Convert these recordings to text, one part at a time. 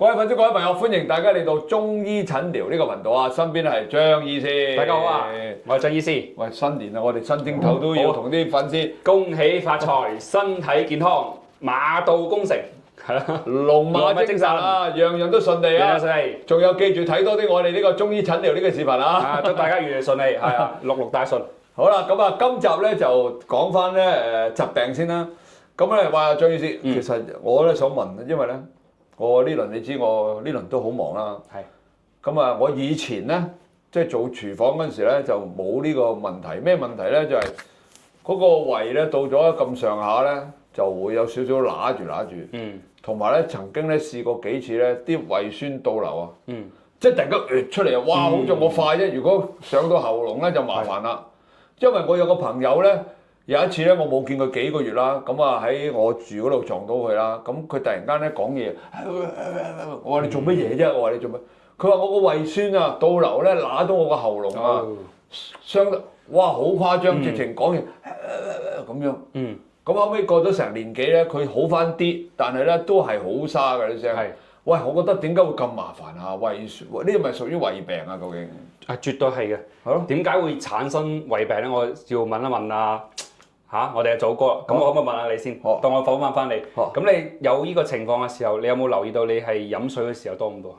各位粉絲、各位朋友，歡迎大家嚟到中醫診療呢個頻道啊！身邊係張醫師，大家好啊，我係張醫師。喂，新年啊，我哋新正頭都要同啲粉絲恭喜發財，身體健康，馬到功成，係啦，龍馬精神啊，樣樣都順利啊！順利，仲有記住睇多啲我哋呢個中醫診療呢個視頻啊！祝大家越嚟越順利，係啊，六大順。好啦，咁啊，今集咧就講翻咧疾病先啦。咁咧話張醫師，其實我咧想問，因為咧。我呢輪你知我呢輪都好忙啦，咁啊我以前咧即係做廚房嗰陣時咧就冇呢個問題，咩問題咧就係、是、嗰個胃咧到咗咁上下咧就會有少少揦住，同埋咧曾經咧試過幾次咧啲胃酸倒流啊，即係突然間出嚟啊，哇好似我快啫，如果上到喉嚨咧就麻煩啦，因為我有個朋友咧。有一次咧，我冇見佢幾個月啦，咁啊喺我住嗰度撞到佢啦，咁佢突然間咧講嘢，我話你做乜嘢啫？我話你做乜？佢話我個胃酸啊倒流咧揦到我個喉嚨啊，傷得哇好誇張，直情講嘢咁樣。咁後尾過咗成年幾咧，佢好翻啲，但係咧都係好沙㗎啲聲。喂，我覺得點解會咁麻煩啊？胃酸呢個咪屬於胃病啊？究竟？絕對係嘅。係咯。點解會產生胃病咧？我要問一問啊。我哋嘅祖哥，咁我可唔可以問下你先？當我訪問翻你，咁你有呢個情況嘅時候，你有冇留意到你係飲水嘅時候多唔多？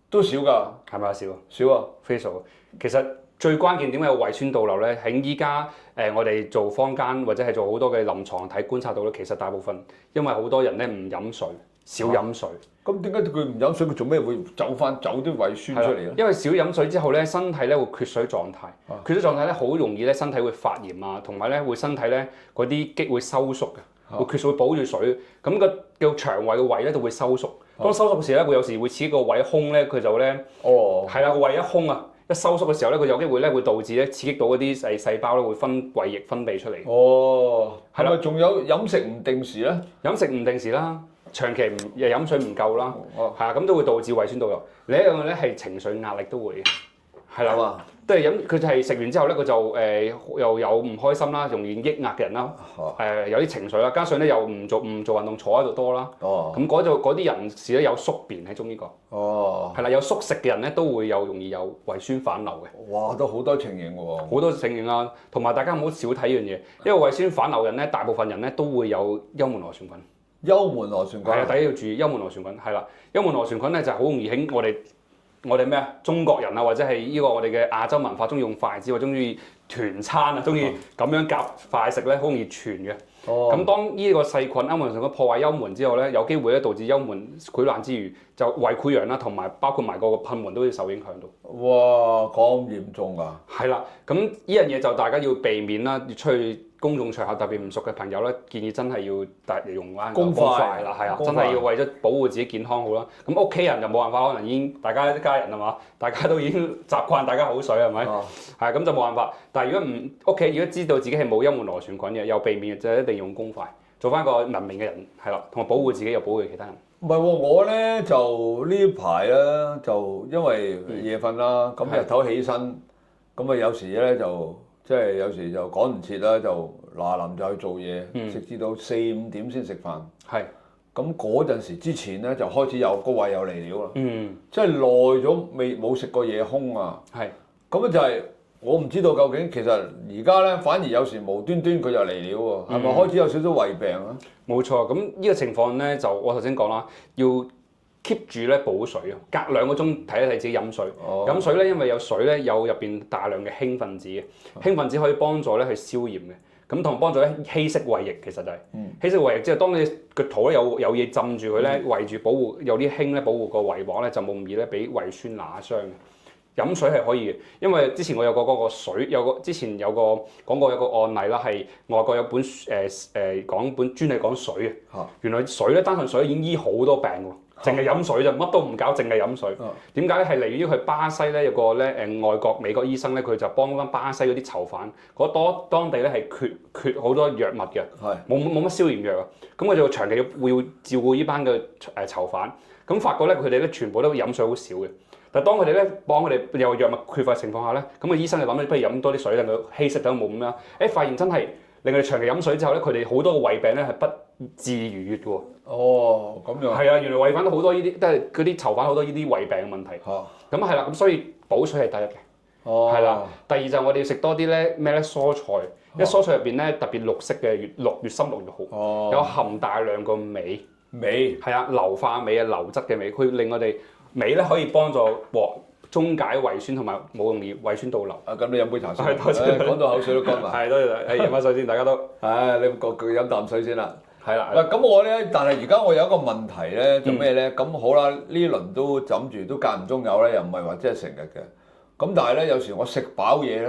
都少㗎，係咪少？少啊，非常少。其實最關鍵點解有胃酸倒流咧？喺依家我哋做坊間或者係做好多嘅臨床睇觀察到咧，其實大部分因為好多人咧唔飲水，少飲水。咁點解佢唔飲水？佢做咩會走啲胃酸出嚟咧？因為少飲水之後咧，身體咧會缺水狀態，缺水狀態咧好容易咧身體會發炎啊，同埋咧會身體咧嗰啲肌會收縮嘅，會缺水會保住水，咁個叫腸胃嘅胃咧就會收縮。當收縮嘅時候咧，會有時會刺激個胃空咧，佢就咧係啦個胃一空啊，一收縮嘅時候咧，佢有機會咧會導致咧刺激到嗰啲細胞咧會胃液分泌出嚟。係咪仲有飲食唔定時咧？飲食唔定時啦。長期飲水唔夠啦，咁都會導致胃酸倒流。另一樣咧係情緒壓力都會嘅，係啦，都係佢就係食完之後咧，佢就又有唔開心啦，容易抑壓嘅人啦，有啲情緒啦，加上咧又唔做運動，坐喺度多啦，咁嗰啲人士咧有宿便喺中醫講，係啦，有宿食嘅人咧都會容易有胃酸反流嘅。哇，都好多情形喎，好多情形啊，同埋大家唔好少睇呢樣嘢，因為胃酸反流人咧，大部分人咧都會有幽門螺旋菌。幽門螺旋菌係啊，大家要注意幽門螺旋菌係啦。幽門螺旋菌咧就好容易喺我哋咩啊中國人啊，或者係呢個我哋嘅亞洲文化中意用筷子或者中意團餐啊，中意咁樣夾筷食咧，好容易傳嘅。咁當呢個細菌幽門螺旋菌破壞幽門之後咧，有機會咧導致幽門潰爛之餘，就胃潰瘍啦，同埋包括埋個噴門都會受影響到。哇，咁嚴重㗎！係啦，咁呢樣嘢就大家要避免啦，要出去公眾場合特別唔熟嘅朋友咧，建議真係要用翻公筷啦，係啊，真係要為咗保護自己健康好啦。咁屋企人就冇辦法，可能已經大家一家人係嘛，大家都已經習慣大家口水係咪？係咁就冇辦法。但係如果屋企如果知道自己係冇幽門螺旋菌嘅，又避免就一定用公筷，做翻個文明嘅人係啦，同埋保護自己又保護其他人。唔係喎，我咧就呢排咧就因為夜瞓啦，咁日頭起身，咁啊有時咧就即係有時就趕唔切啦，就嗱臨就去做嘢，直至到4-5點先食飯。係，咁嗰陣時之前咧就開始有個胃有嚟料啦。即係耐咗冇食過嘢空啊。係，咁啊就係我唔知道究竟其實而家咧反而有時無端端佢就嚟料喎，係咪開始有少少胃病啊？冇錯，咁呢個情況咧就我頭先講啦，要 keep 住咧補水啊，隔2個鐘睇一睇自己飲水。飲水咧，因為有水咧有入邊大量嘅氫分子嘅，氫分子可以幫助咧去消炎嘅，咁同幫助咧稀釋胃液，其實就係稀釋胃液，即係當你個肚咧有嘢浸住佢咧，圍住保護有啲氫咧保護個胃膜咧，就冇咁易咧俾胃酸揦傷嘅。飲水係可以嘅，因為之前我有個嗰個水之前有個講過有個案例啦，係外國有本講本專係講水嘅。原來水咧單純水已經醫好多病喎，淨係飲水啫，乜都唔搞，淨係飲水。點解咧？係嚟於佢巴西咧有個咧外國美國醫生咧，佢就幫翻巴西嗰啲囚犯，當地咧係缺好多藥物嘅，冇乜消炎藥啊。咁佢就長期要照顧呢班嘅囚犯，咁發覺咧佢哋咧全部都飲水好少嘅。但係當佢哋咧幫佢哋有藥物缺乏情況下咧，咁個醫生就諗不如飲多啲水，令佢稀釋得冇咁樣。發現真係令佢哋長期飲水之後咧，佢哋好多個胃病咧係不治而愈嘅喎。哦，咁樣。係啊，原來胃犯都好多呢啲，都係嗰啲囚犯好多呢啲胃病嘅問題。咁係啦，咁所以補水係第一嘅。係啦，第二就我哋要食多啲咧咩咧蔬菜，因為蔬菜入邊咧特別綠色嘅越深綠越好，有含大量個鎂。鎂係啊，硫化鎂啊，流質嘅鎂，佢令我哋鎂咧可以幫助中解胃酸同埋冇容易胃酸倒流。咁你飲杯茶先。係多謝。講到口水都乾埋。係多謝。飲翻水先，大家都。你個飲啖水先啦。係啦。咁我咧，但係而家我有一個問題咧，就咩咧？咁好啦，呢輪都枕住，都間唔中有咧，又唔係話真係成日嘅。咁但係咧，有時我食飽嘢咧，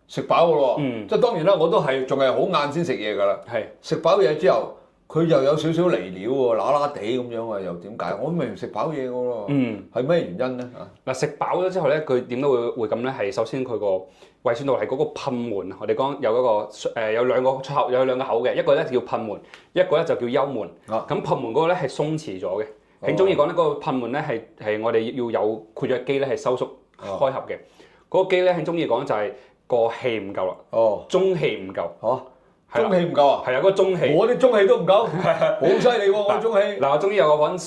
食飽嘅咯喎，即係當然啦，我都係仲係好晏先食嘢㗎啦。係食飽嘢之後，佢又有少少離料喎，乸乸地咁樣啊，又點解？我明明食飽嘢㗎咯。係咩原因咧？嗱，食飽咗之後咧，佢點解會咁咧？係首先佢個胃酸道係嗰個噴門，我哋講有嗰個有兩個出口，有兩個口嘅，一個咧叫噴門，一個咧就叫幽門。咁噴門嗰個咧係鬆弛咗嘅。喺中醫講咧，嗰個噴門咧係我哋要有括約肌咧係收縮開合嘅。嗰個肌咧喺中醫講就係個氣唔夠啦。中氣唔夠。中氣唔夠啊？係啊，嗰個中氣。我啲中氣都唔夠，好犀利喎！我中氣。嗱，我中醫有個講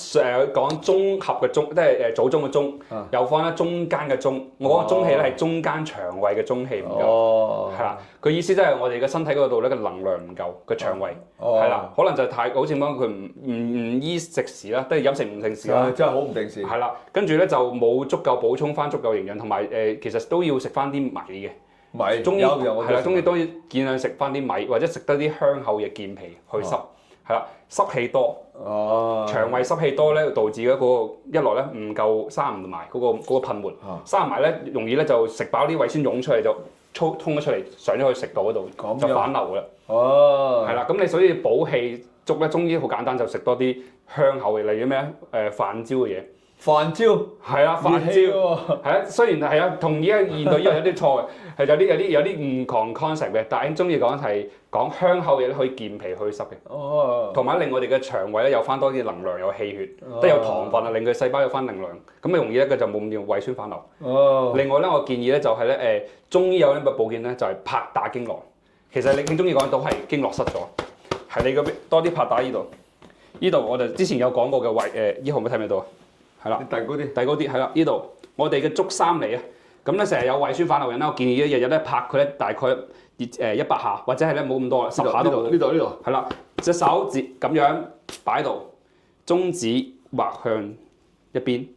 講綜合嘅綜，即係祖宗嘅宗，又放咧中間嘅中。我講中氣咧係中間腸胃嘅中氣唔夠。係啦，佢意思即係我哋嘅身體嗰度咧個能量唔夠，個腸胃係啦，可能就太好似講佢唔依食時啦，即係飲食唔定時啦。真係好唔定時。係啦，跟住咧就冇足夠補充翻足夠營養，同埋其實都要食翻啲米嘅。米中醫係啦，中醫都要見佢食翻啲米，或者食得啲香口嘢健脾去濕，係啦，濕氣多，腸胃濕氣多咧，導致嗰個一來咧唔夠閂唔埋嗰個噴門，閂埋咧容易咧就食飽啲胃酸湧出嚟就通咗出嚟上咗去食道嗰度就反流啦。係啦，咁你所以補氣粥咧，中醫好簡單，就食多啲香口嘅，例如咩飯焦嘅嘢。飯焦係啊，飯焦係啊，雖然係啊，同而家現代醫學有啲錯嘅，係有啲誤講 concept 嘅，但係喺中醫講係講香口嘢咧可以健脾去濕嘅，同埋令我哋嘅腸胃咧有翻多啲能量，有氣血，都有糖分啊，令佢細胞有翻能量，咁啊容易咧佢就冇咁容易胃酸反流。另外咧，我建議咧就係咧中醫有呢個保健咧就係拍打經絡，其實你喺中醫講到係經絡塞咗，係你嗰邊多啲拍打呢度，呢度我哋之前有講過嘅胃醫學咪睇唔睇到啊？係啦，遞高啲，係啦，呢度我哋嘅足三里啊，咁咧成日有胃酸反流人咧，我建議日日咧拍佢咧大概100下，或者係咧冇咁多啦，10下都好。呢度，係啦，隻手指咁樣擺喺度，中指畫向一邊，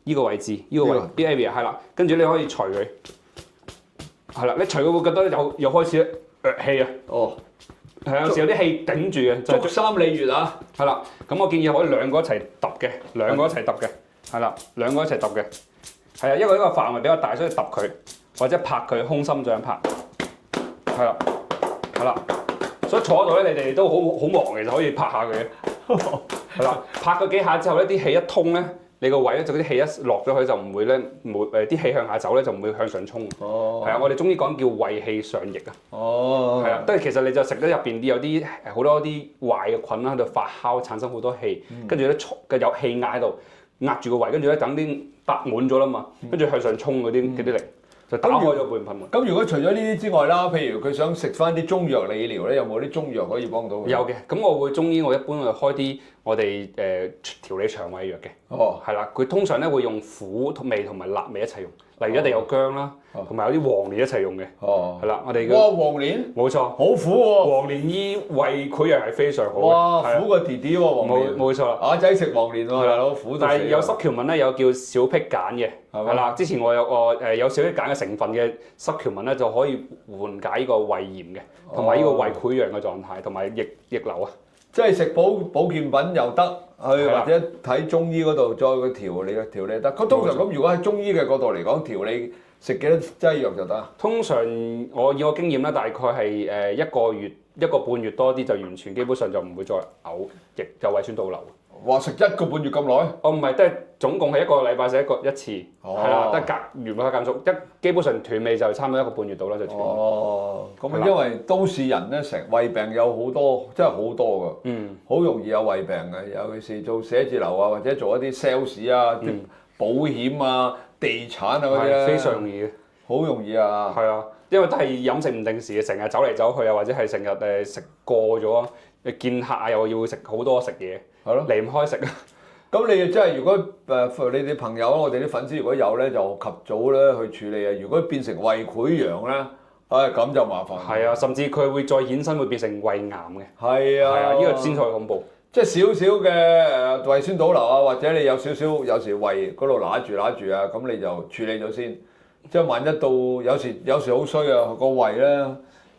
呢個位置，呢個 area 係啦，跟住你可以除佢，係啦，你除佢會覺得又開始氣啊。係有時有啲氣頂住嘅，就足三里穴啊！係啦，咁我建議可以兩個一齊揼嘅，係啦，兩個一齊揼嘅，係啊，因為呢個範圍比較大，所以揼佢或者拍佢空心掌拍，係啦，所以坐喺度咧，你哋都好忙嘅，就可以拍下佢嘅，係啦，拍佢幾下之後咧，啲氣一通咧。你個胃咧就啲氣一落咗去就唔會咧，啲氣向下走咧就唔會向上衝。係啊，我哋中醫講叫胃氣上逆啊。係啊，都係其實你就食得入邊有啲好多啲壞嘅菌啦喺度發酵，產生好多氣，跟住咧有氣壓喺度壓住個胃，跟住咧等啲塞滿咗啦嘛，跟住向上衝嗰啲力就打開咗半噴門。咁如果除咗呢啲之外啦，譬如佢想食翻啲中藥理療咧，有冇啲中藥可以幫到佢？有嘅，咁我會中醫我一般會開啲我哋調理腸胃藥嘅。係啦，佢通常咧會用苦味同埋辣味一齊用，例如一定有薑啦，同埋有啲黃連一齊用嘅。係啦，我哋嘅黃連冇錯，好苦喎。黃連醫胃潰瘍係非常好嘅。哇，苦過弟弟喎黃連。冇錯啦，阿仔食黃連喎，大佬苦到死。但係有濕蕎紋咧，有叫小蓖鹼嘅，係啦。之前我有個有小蓖鹼嘅成分嘅濕蕎紋咧，就可以緩解呢個胃炎嘅，同埋呢個胃潰瘍嘅狀態，同埋逆流啊。即係食保健品又得，或者睇中醫嗰度再去調理得。通常咁，如果喺中醫嘅角度嚟講，調理食幾多劑藥就得？通常我以我經驗咧，大概係一個半月多啲就完全基本上就唔會再嘔，亦就胃酸倒流。話食1個半月咁耐？唔係，即係總共係1個禮拜食一次，係啦，得原本間數基本上斷尾就差唔多1個半月到啦就斷。咁因為都市人咧成胃病有好多，真係好多㗎，好容易有胃病嘅，尤其是做寫字樓啊，或者做一啲 sales 啊、保險啊、地產啊嗰啲咧，非常容易嘅，好容易啊。係啊，因為都係飲食唔定時嘅，成日走嚟走去啊，或者係成日食過咗，見客啊又要食好多食嘢，係咯，離唔開食啊。咁你真係如果你哋朋友我哋啲粉絲如果有咧，就及早咧去處理啊。如果變成胃潰瘍咧，咁就麻煩。係啊，甚至佢會再衍生會變成胃癌嘅。係啊，呢個先最恐怖。即係少少嘅胃酸倒流啊，或者你有少少有時胃嗰度揦住啊，咁你就處理咗先。即係萬一到有時好衰啊，個胃咧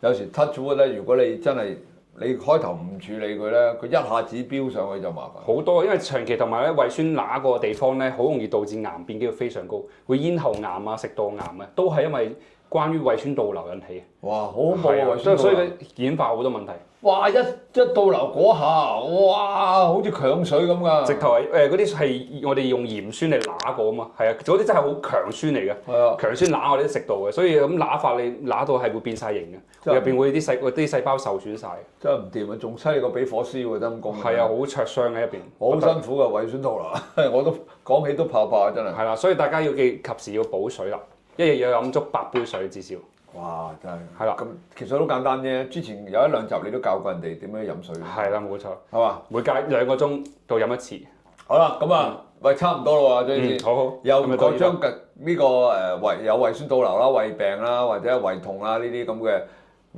有時 touch wood 咧，如果你真係你開頭唔處理佢咧，佢一下子飆上去就麻煩。好多，因為長期同埋咧胃酸揦個地方咧，好容易導致癌變機會非常高，會咽喉癌啊、食道癌啊，都係因為關於胃酸倒流引起。哇！好恐怖啊！胃酸倒流，所以佢演化好多問題。哇！一倒流嗰下，哇！好似強水咁㗎。直頭係嗰啲係我哋用鹽酸嚟揦過啊嘛，係啊，嗰啲真係好強酸嚟嘅。係啊，強酸揦我哋都食到嘅，所以咁揦法你揦到係會變晒形嘅，入邊會啲細胞受損晒。真係唔掂啊！仲犀利過俾火燒喎，陰公。係啊，好灼傷喺入邊。好辛苦㗎胃酸倒流，我都講起都怕怕真係。係啦，所以大家要及時要補水啦，一日要飲足8杯水至少。哇！真係係啦，咁其實都簡單啫。之前有1、2集你都教過人哋點樣飲水。係啦，冇錯。係嘛？每隔2個鐘到飲一次。好啦，咁啊，喂，差唔多啦喎，張醫師。好。又講將呢個有胃酸倒流啦、胃病啦，或者胃痛啦呢啲咁嘅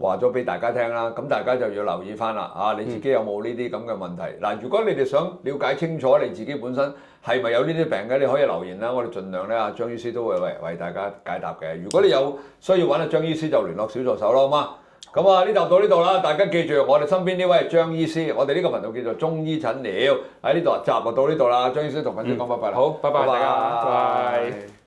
話咗俾大家聽啦。咁大家就要留意翻啦。啊，你自己有冇呢啲咁嘅問題？嗱，如果你哋想了解清楚你自己本身係咪有呢啲病嘅，你可以留言啦。我哋盡量咧，阿張醫師都會為大家解答嘅。如果你有需要揾阿張醫師，就聯絡小助手啦，好嗎？咁啊，呢集到呢度啦，大家記住我哋身邊呢位張醫師，我哋呢個頻道叫做中醫診療，喺呢度集就到呢度啦。張醫師同粉絲講拜拜啦。好，拜拜大家，拜拜。